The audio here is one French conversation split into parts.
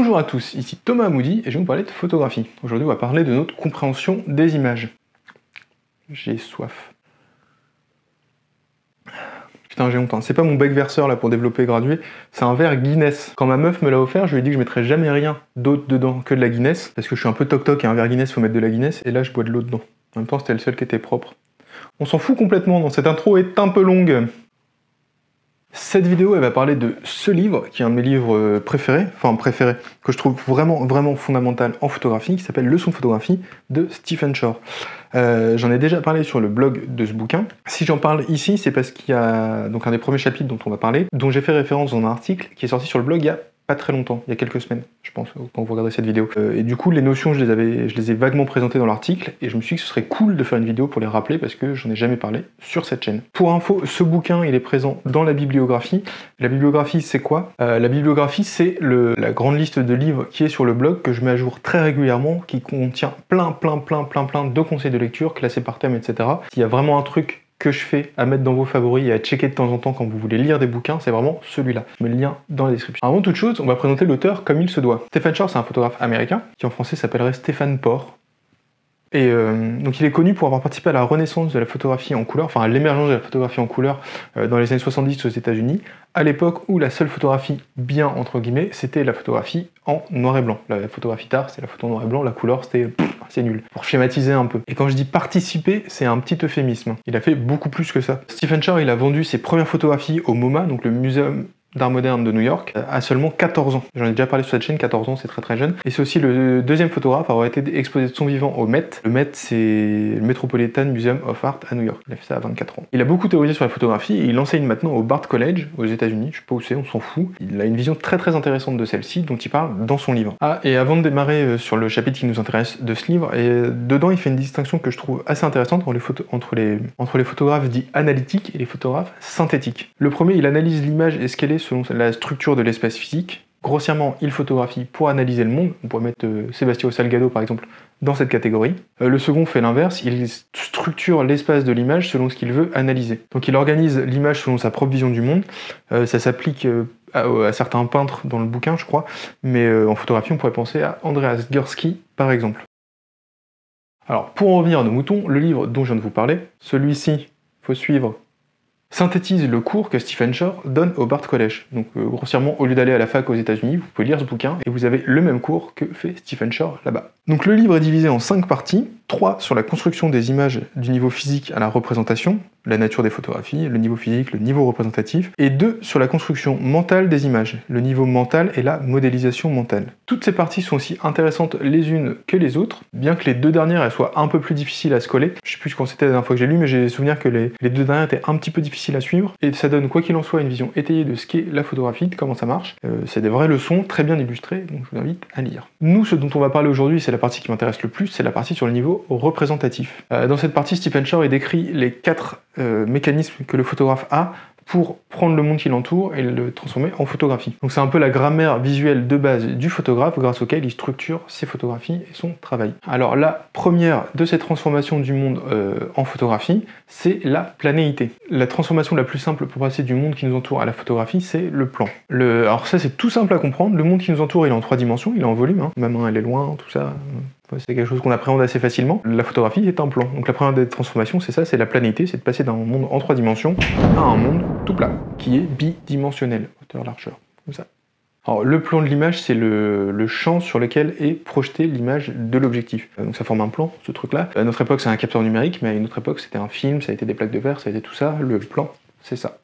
Bonjour à tous, ici Thomas Amoudi et je vais vous parler de photographie. Aujourd'hui on va parler de notre compréhension des images. J'ai soif. Putain j'ai honte, hein. C'est pas mon bec verseur là pour développer et graduer, c'est un verre Guinness. Quand ma meuf me l'a offert, je lui ai dit que je mettrais jamais rien d'autre dedans que de la Guinness, parce que je suis un peu toc-toc et un verre Guinness faut mettre de la Guinness, et là je bois de l'eau dedans. En même temps c'était le seul qui était propre. On s'en fout complètement, donc cette intro est un peu longue. Cette vidéo, elle va parler de ce livre, qui est un de mes livres préférés, que je trouve vraiment fondamental en photographie, qui s'appelle Leçons de photographie de Stephen Shore. J'en ai déjà parlé sur le blog de ce bouquin. Si j'en parle ici, c'est parce qu'il y a donc un des premiers chapitres dont on va parler, dont j'ai fait référence dans un article qui est sorti sur le blog il y a pas très longtemps, il y a quelques semaines, je pense, quand vous regardez cette vidéo. Et du coup, les notions, je les ai vaguement présentées dans l'article, et je me suis dit que ce serait cool de faire une vidéo pour les rappeler, parce que j'en ai jamais parlé sur cette chaîne. Pour info, ce bouquin, il est présent dans la bibliographie. La bibliographie, c'est quoi? La bibliographie, c'est la grande liste de livres qui est sur le blog, que je mets à jour très régulièrement, qui contient plein de conseils de lecture, classés par thème, etc. S'il y a vraiment un truc que je fais à mettre dans vos favoris et à checker de temps en temps quand vous voulez lire des bouquins, c'est vraiment celui-là. Je mets le lien dans la description. Avant toute chose, on va présenter l'auteur comme il se doit. Stephen Shore, c'est un photographe américain, qui en français s'appellerait Stéphane Pore. Et donc il est connu pour avoir participé à la renaissance de la photographie en couleur, enfin à l'émergence de la photographie en couleur dans les années 70 aux États-Unis, à l'époque où la seule photographie bien entre guillemets, c'était la photographie en noir et blanc. La photographie d'art, c'est la photo en noir et blanc, la couleur, c'était c'est nul, pour schématiser un peu. Et quand je dis participer, c'est un petit euphémisme. Il a fait beaucoup plus que ça. Stephen Shore, il a vendu ses premières photographies au MoMA, donc le Muséum d'art moderne de New York, à seulement 14 ans. J'en ai déjà parlé sur cette chaîne, 14 ans c'est très jeune. Et c'est aussi le deuxième photographe à avoir été exposé de son vivant au Met. Le Met, c'est le Metropolitan Museum of Art à New York. Il a fait ça à 24 ans. Il a beaucoup théorisé sur la photographie et il enseigne maintenant au Bard College aux États-Unis. Je sais pas où c'est, on s'en fout. Il a une vision très intéressante de celle-ci dont il parle dans son livre. Ah, et avant de démarrer sur le chapitre qui nous intéresse de ce livre, et dedans il fait une distinction que je trouve assez intéressante entre les photographes dits analytiques et les photographes synthétiques. Le premier, il analyse l'image et ce qu'elle est selon la structure de l'espace physique. Grossièrement, il photographie pour analyser le monde. On pourrait mettre Sebastião Salgado par exemple dans cette catégorie. Le second fait l'inverse, il structure l'espace de l'image selon ce qu'il veut analyser. Donc il organise l'image selon sa propre vision du monde. Ça s'applique à certains peintres dans le bouquin, je crois, mais en photographie, on pourrait penser à Andreas Gursky par exemple. Alors, pour en revenir à nos moutons, le livre dont je viens de vous parler, celui-ci, faut suivre, synthétise le cours que Stephen Shore donne au Bard College. Donc grossièrement, au lieu d'aller à la fac aux États-Unis, vous pouvez lire ce bouquin et vous avez le même cours que fait Stephen Shore là-bas. Donc le livre est divisé en 5 parties, 3 sur la construction des images du niveau physique à la représentation, la nature des photographies, le niveau physique, le niveau représentatif, et 2 sur la construction mentale des images, le niveau mental et la modélisation mentale. Toutes ces parties sont aussi intéressantes les unes que les autres, bien que les deux dernières elles soient un peu plus difficiles à se coller. Je sais plus quand c'était la dernière fois que j'ai lu, mais j'ai souvenir que les deux dernières étaient un petit peu difficiles à suivre, et ça donne quoi qu'il en soit une vision étayée de ce qu'est la photographie, de comment ça marche. C'est des vraies leçons très bien illustrées, donc je vous invite à lire. Nous, ce dont on va parler aujourd'hui, c'est la partie qui m'intéresse le plus, c'est la partie sur le niveau représentatif. Dans cette partie, Stephen Shore il décrit les 4 mécanismes que le photographe a pour prendre le monde qui l'entoure et le transformer en photographie. Donc c'est un peu la grammaire visuelle de base du photographe grâce auquel il structure ses photographies et son travail. Alors la première de ces transformations du monde en photographie, c'est la planéité. La transformation la plus simple pour passer du monde qui nous entoure à la photographie, c'est le plan. Alors ça c'est tout simple à comprendre, le monde qui nous entoure il est en 3 dimensions, il est en volume, hein. Ma main elle est loin, tout ça. C'est quelque chose qu'on appréhende assez facilement. La photographie est un plan. Donc la première des transformations, c'est ça, c'est la planéité, c'est de passer d'un monde en 3 dimensions à un monde tout plat, qui est bidimensionnel, hauteur-largeur, comme ça. Alors le plan de l'image, c'est le champ sur lequel est projetée l'image de l'objectif. Donc ça forme un plan, ce truc-là. À notre époque, c'est un capteur numérique, mais à une autre époque, c'était un film, ça a été des plaques de verre, ça a été tout ça. Le plan, c'est ça.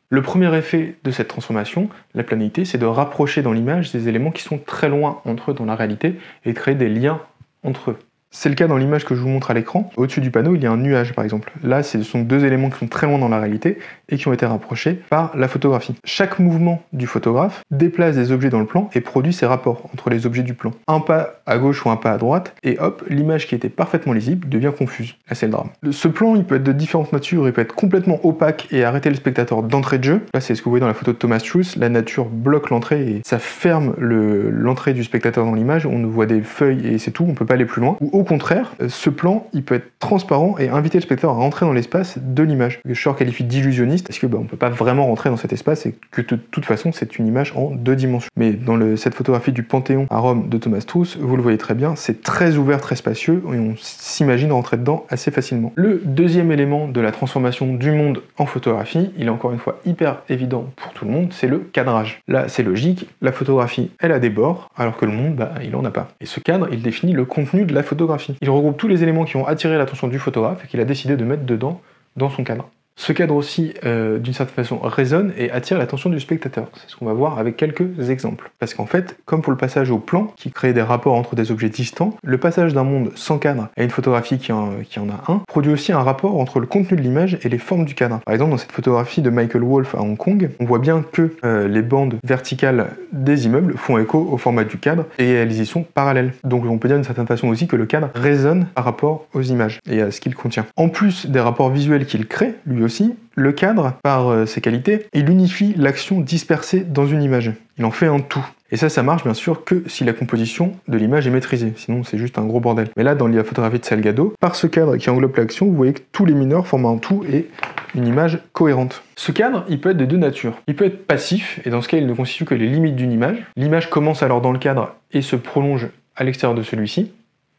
Le premier effet de cette transformation, la planéité, c'est de rapprocher dans l'image des éléments qui sont très loin entre eux dans la réalité et de créer des liens entre eux. C'est le cas dans l'image que je vous montre à l'écran. Au-dessus du panneau, il y a un nuage par exemple. Là, ce sont 2 éléments qui sont très loin dans la réalité et qui ont été rapprochés par la photographie. Chaque mouvement du photographe déplace des objets dans le plan et produit ces rapports entre les objets du plan. Un pas à gauche ou un pas à droite, et hop, l'image qui était parfaitement lisible devient confuse. Là, c'est le drame. Ce plan, il peut être de différentes natures, il peut être complètement opaque et arrêter le spectateur d'entrée de jeu. Là, c'est ce que vous voyez dans la photo de Thomas Truth. La nature bloque l'entrée et ça ferme l'entrée du spectateur dans l'image. On nous voit des feuilles et c'est tout, on peut pas aller plus loin. Ou au contraire, ce plan, il peut être transparent et inviter le spectateur à rentrer dans l'espace de l'image. Shor qualifie d'illusionniste parce que on peut pas vraiment rentrer dans cet espace et que de toute façon c'est une image en 2 dimensions. Mais dans cette photographie du Panthéon à Rome de Thomas Strauss, vous le voyez très bien, c'est très ouvert, très spacieux et on s'imagine rentrer dedans assez facilement. Le deuxième élément de la transformation du monde en photographie, il est encore une fois hyper évident pour tout le monde, c'est le cadrage. Là c'est logique, la photographie elle a des bords alors que le monde il en a pas. Et ce cadre il définit le contenu de la photographie. Il regroupe tous les éléments qui vont attirer l'attention du photographe et qu'il a décidé de mettre dedans dans son cadre. Ce cadre aussi, d'une certaine façon, résonne et attire l'attention du spectateur. C'est ce qu'on va voir avec quelques exemples. Parce qu'en fait, comme pour le passage au plan, qui crée des rapports entre des objets distants, le passage d'un monde sans cadre à une photographie qui en a un, produit aussi un rapport entre le contenu de l'image et les formes du cadre. Par exemple, dans cette photographie de Michael Wolff à Hong Kong, on voit bien que les bandes verticales des immeubles font écho au format du cadre et elles y sont parallèles. Donc on peut dire d'une certaine façon aussi que le cadre résonne par rapport aux images et à ce qu'il contient. En plus des rapports visuels qu'il crée, lui aussi, le cadre, par ses qualités, il unifie l'action dispersée dans une image. Il en fait un tout. Et ça marche bien sûr que si la composition de l'image est maîtrisée, sinon c'est juste un gros bordel. Mais là, dans la photographie de Salgado, par ce cadre qui englobe l'action, vous voyez que tous les mineurs forment un tout et une image cohérente. Ce cadre, il peut être de deux natures. Il peut être passif, et dans ce cas, il ne constitue que les limites d'une image. L'image commence alors dans le cadre et se prolonge à l'extérieur de celui-ci.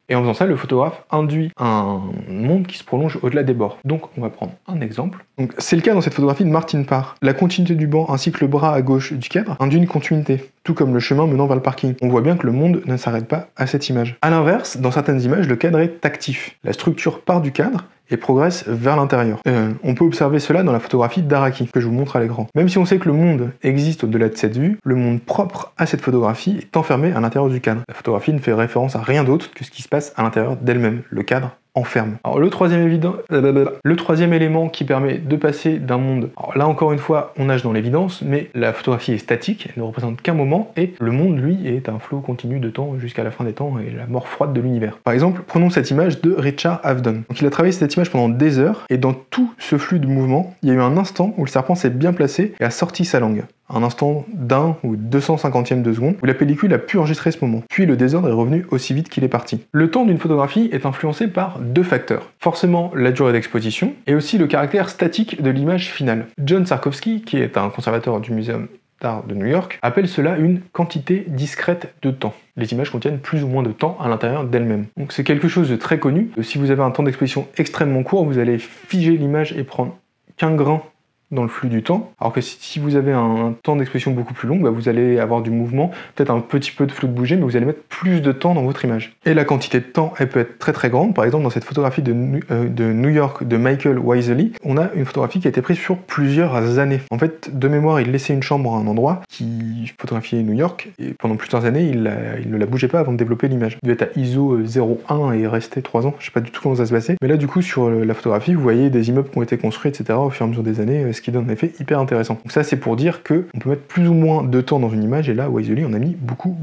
Et en faisant ça, le photographe induit un monde qui se prolonge au-delà des bords. Donc on va prendre un exemple. C'est le cas dans cette photographie de Martin Parr. La continuité du banc ainsi que le bras à gauche du cadre induit une continuité, tout comme le chemin menant vers le parking. On voit bien que le monde ne s'arrête pas à cette image. A l'inverse, dans certaines images, le cadre est actif. La structure part du cadre et progresse vers l'intérieur. On peut observer cela dans la photographie d'Araki, que je vous montre à l'écran. Même si on sait que le monde existe au-delà de cette vue, le monde propre à cette photographie est enfermé à l'intérieur du cadre. La photographie ne fait référence à rien d'autre que ce qui se passe à l'intérieur d'elle-même. Le cadre enferme. Alors le troisième élément qui permet de passer d'un monde, alors là encore une fois on nage dans l'évidence, mais la photographie est statique, elle ne représente qu'un moment, et le monde lui est un flot continu de temps jusqu'à la fin des temps et la mort froide de l'univers. Par exemple, prenons cette image de Richard Avedon. Donc il a travaillé cette image pendant des heures, et dans tout ce flux de mouvement, il y a eu un instant où le serpent s'est bien placé et a sorti sa langue. Un instant d'1 ou 250e de seconde, où la pellicule a pu enregistrer ce moment. Puis le désordre est revenu aussi vite qu'il est parti. Le temps d'une photographie est influencé par deux facteurs. Forcément la durée d'exposition, et aussi le caractère statique de l'image finale. John Sarkowski, qui est un conservateur du Muséum d'art de New York, appelle cela une quantité discrète de temps. Les images contiennent plus ou moins de temps à l'intérieur d'elles-mêmes. Donc c'est quelque chose de très connu. Si vous avez un temps d'exposition extrêmement court, vous allez figer l'image et prendre qu'un grain dans le flux du temps, alors que si vous avez un temps d'exposition beaucoup plus long, vous allez avoir du mouvement, peut-être un petit peu de flou de bouger, mais vous allez mettre plus de temps dans votre image. Et la quantité de temps, elle peut être très très grande. Par exemple, dans cette photographie de New York de Michael Wisely, on a une photographie qui a été prise sur plusieurs années. En fait, de mémoire, il laissait une chambre à un endroit qui photographiait New York, et pendant plusieurs années, il ne la bougeait pas avant de développer l'image. Il devait être à ISO 0.1 et restait 3 ans, je sais pas du tout comment ça se passait. Mais là, du coup, sur la photographie, vous voyez des immeubles qui ont été construits, etc. au fur et à mesure des années, ce qui donne un effet hyper intéressant. Donc ça, c'est pour dire que on peut mettre plus ou moins de temps dans une image, et là, Wisely en a mis beaucoup.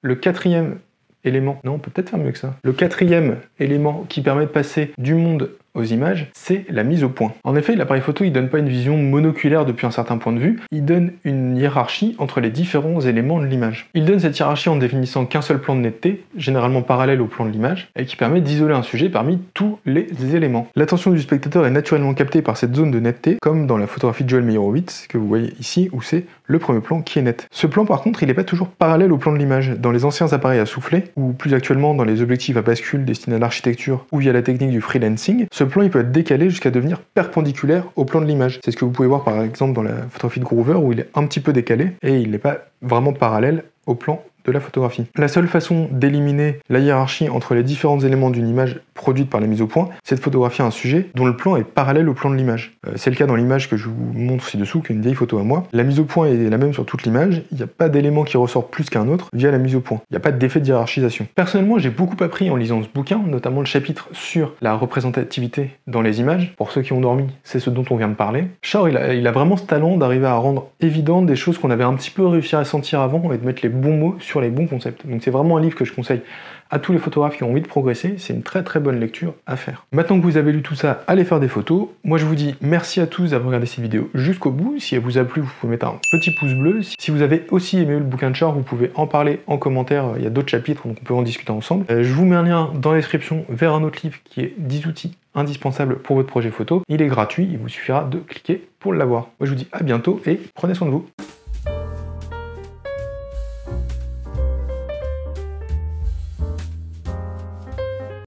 Le quatrième élément, non, on peut peut-être faire mieux que ça. Le quatrième élément qui permet de passer du monde aux images, c'est la mise au point. En effet, l'appareil photo, il donne pas une vision monoculaire depuis un certain point de vue, il donne une hiérarchie entre les différents éléments de l'image. Il donne cette hiérarchie en définissant qu'un seul plan de netteté, généralement parallèle au plan de l'image, et qui permet d'isoler un sujet parmi tous les éléments. L'attention du spectateur est naturellement captée par cette zone de netteté, comme dans la photographie de Joel Meyerowitz, que vous voyez ici, où c'est le premier plan qui est net. Ce plan, par contre, il n'est pas toujours parallèle au plan de l'image. Dans les anciens appareils à souffler, ou plus actuellement dans les objectifs à bascule destinés à l'architecture, ou via la technique du freelancing, ce plan il peut être décalé jusqu'à devenir perpendiculaire au plan de l'image. C'est ce que vous pouvez voir par exemple dans la photographie de Groover, où il est un petit peu décalé et il n'est pas vraiment parallèle au plan de la photographie. La seule façon d'éliminer la hiérarchie entre les différents éléments d'une image produite par la mise au point, c'est de photographier un sujet dont le plan est parallèle au plan de l'image. C'est le cas dans l'image que je vous montre ci-dessous, qui est une vieille photo à moi. La mise au point est la même sur toute l'image, il n'y a pas d'élément qui ressort plus qu'un autre via la mise au point. Il n'y a pas d'effet de hiérarchisation. Personnellement, j'ai beaucoup appris en lisant ce bouquin, notamment le chapitre sur la représentativité dans les images. Pour ceux qui ont dormi, c'est ce dont on vient de parler. Shor, il a vraiment ce talent d'arriver à rendre évident des choses qu'on avait un petit peu réussi à sentir avant et de mettre les bons mots sur sur les bons concepts. Donc c'est vraiment un livre que je conseille à tous les photographes qui ont envie de progresser, c'est une très très bonne lecture à faire. Maintenant que vous avez lu tout ça, allez faire des photos. Moi je vous dis merci à tous d'avoir regardé cette vidéo jusqu'au bout. Si elle vous a plu, vous pouvez mettre un petit pouce bleu. Si vous avez aussi aimé le bouquin de Char, vous pouvez en parler en commentaire, il y a d'autres chapitres, donc on peut en discuter ensemble. Je vous mets un lien dans la description vers un autre livre qui est 10 outils indispensables pour votre projet photo. Il est gratuit, il vous suffira de cliquer pour l'avoir. Moi je vous dis à bientôt et prenez soin de vous.